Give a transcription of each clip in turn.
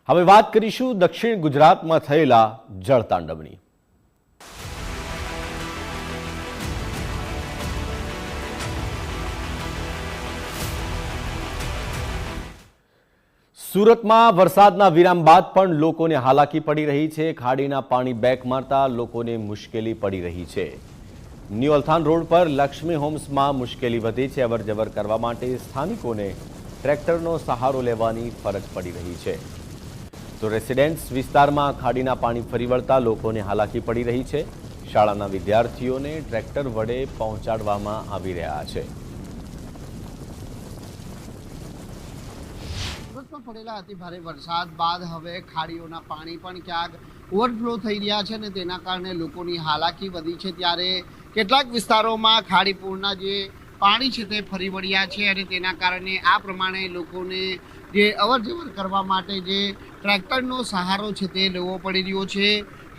હવે વાત કરીશું દક્ષિણ ગુજરાતમાં થયેલા જળતાંડવની। સુરતમાં વરસાદના વિરામ બાદ પણ લોકોને હાલાકી પડી રહી છે। ખાડીના પાણી બેક મારતા લોકોને મુશ્કેલી પડી રહી છે। ન્યૂ અલથાણ રોડ પર લક્ષ્મી હોમ્સમાં મુશ્કેલી વધી છે। અવરજવર કરવા માટે સ્થાનિકોને ટ્રેક્ટરનો સહારો લેવાની ફરજ પડી રહી છે। તો રેસિડેન્સ વિસ્તારમાં ખાડીના પાણી ફરી વળતા લોકોને હાલાકી પડી રહી છે। શાળાના વિદ્યાર્થીઓને ટ્રેક્ટર વડે પહોંચાડવામાં આવી રહ્યા છે। પડેલા અતિ ભારે વરસાદ બાદ હવે ખાડીઓના પાણી પણ ક્યાંક ઓવરફ્લો થઈ રહ્યા છે અને તેના કારણે લોકોની હાલાકી વધી છે। ત્યારે કેટલાક વિસ્તારોમાં ખાડીપુરના જે પાણી છે તે ફરી વળ્યા છે અને તેના કારણે આ પ્રમાણે લોકોને જે અવરજવર કરવા માટે જે ટ્રેક્ટરનો સહારો છે તે લેવો પડી રહ્યો છે।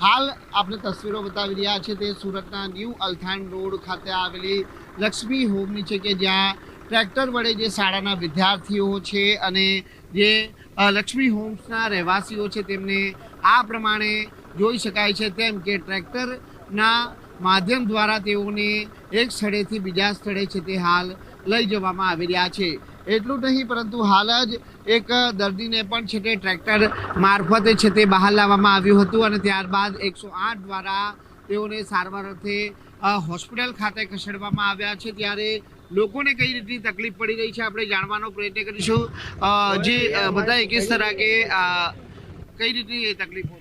હાલ આપણે તસવીરો બતાવી રહ્યા છે તે સુરતના ન્યૂ અલથાણ રોડ ખાતે આવેલી લક્ષ્મી હોમની છે કે જ્યાં ટ્રેક્ટર વડે જે શાળાના વિદ્યાર્થીઓ છે અને જે લક્ષ્મી હોમ્સના રહેવાસીઓ છે તેમને આ પ્રમાણે જોઈ શકાય છે તેમ કે ટ્રેક્ટરના માધ્યમ દ્વારા તેઓને એક સ્થળેથી બીજા સ્થળે છે તે હાલ લઈ જવામાં આવી રહ્યા છે। એટલું નહીં પરંતુ હાલ જ એક દર્દીને પણ છે તે ટ્રેક્ટર મારફતે છે તે બહાર લાવવામાં આવ્યું હતું અને ત્યારબાદ 108 દ્વારા તેઓને સારવાર અર્થે હોસ્પિટલ ખાતે ખસેડવામાં આવ્યા છે। ત્યારે લોકોને કઈ રીતની તકલીફ પડી રહી છે આપણે જાણવાનો પ્રયત્ન કરીશું। જે बताइए किस तरह के कई રીતની તકલીફો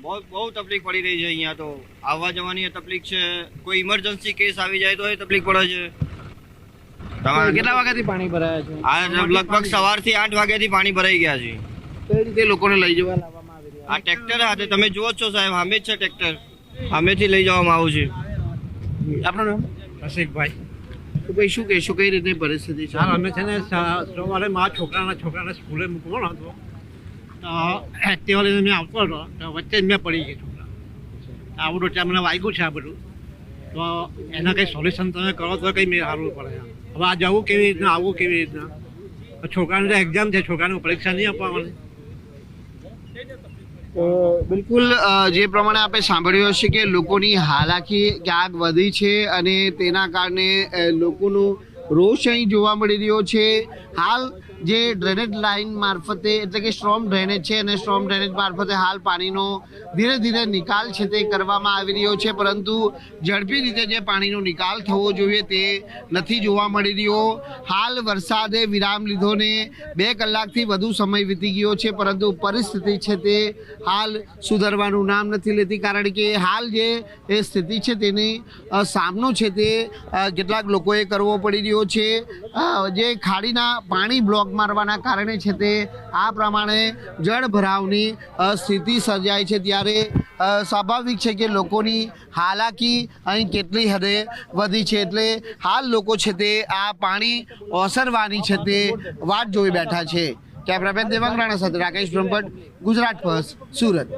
બહુ તકલીફ પડી રહી છે। અહીંયા તો આવવા જવાની તકલીફ છે। કોઈ ઇમરજન્સી કેસ આવી જાય તો એ તકલીફ પડે છે। કેટલા વાગ્યાથી પાણી ભરાયા છે? આ લગભગ સવારથી 8 વાગ્યાથી પાણી ભરાઈ ગયા છે। કઈ રીતે લોકોને લઈ જવા લાવવામાં આવી રહ્યા? આ ટ્રેક્ટર હાથે તમે જુઓ છો સાહેબ, સામે જ છે ટ્રેક્ટર, સામેથી લઈ જવામાં આવ્યું છે। આપણું નામ? રસિકભાઈ। તો ભાઈ શું કહેશો, કઈ રીતની પરિસ્થિતિ છે? અમે છે ને સવારે મારા છોકરાને સ્કૂલે મૂકવાનો હતો તો એક્ટિવા લઈને મેં આવતો હતો તો વચ્ચે જ મેં પડી ગઈ છોકરા। આ બધું ત્યાં મને વાગ્યું છે આ બધું, તો એના કંઈ સોલ્યુશન તમે કરો તો કંઈ મેં સારું પડે। હવે આ જવું કેવી રીતના, આવવું કેવી રીતના? છોકરાની તો એક્ઝામ છે, છોકરાની પરીક્ષા નહીં આપવાની। બિલકુલ જે પ્રમાણે આપણે સાંભળ્યું હશે કે લોકોની હાલાકી ક્યાંક વધી છે અને તેના કારણે લોકોનો રોષ અહીં જોવા મળી રહ્યો છે। હાલ જે ડ્રેનેજ લાઇન મારફતે એટલે કે સ્ટ્રોમ ડ્રેનેજ છે અને સ્ટ્રોમ ડ્રેનેજ મારફતે હાલ પાણીનો ધીરે ધીરે નિકાલ છે તે કરવામાં આવી રહ્યો છે, પરંતુ ઝડપી રીતે જે પાણીનો નિકાલ થવો જોઈએ તે નથી જોવા મળી રહ્યો। હાલ વરસાદે વિરામ લીધો ને 2 કલાકથી વધુ સમય વીતી ગયો છે, પરંતુ પરિસ્થિતિ છે તે હાલ સુધરવાનું નામ નથી લેતી, કારણ કે હાલ જે એ સ્થિતિ છે તેની સામનો છે તે કેટલાક લોકોએ કરવો પડી રહ્યો છે। જે ખાડીના પાણી બ્લોક મારવાના કારણે છે તે આ પ્રમાણે જળ ભરાવની સ્થિતિ સર્જાય છે। ત્યારે સ્વાભાવિક છે કે લોકોની હાલાકી અહીં કેટલી હદે વધી છે, એટલે હાલ લોકો છે તે આ પાણી ઓસરવાની છે તે વાટ જોઈ બેઠા છે। કેમેરામેન દેવાંગ રાણા સાથે રાકેશ બ્રહ્મભટ્ટ, ગુજરાત ફર્સ્ટ, સુરત।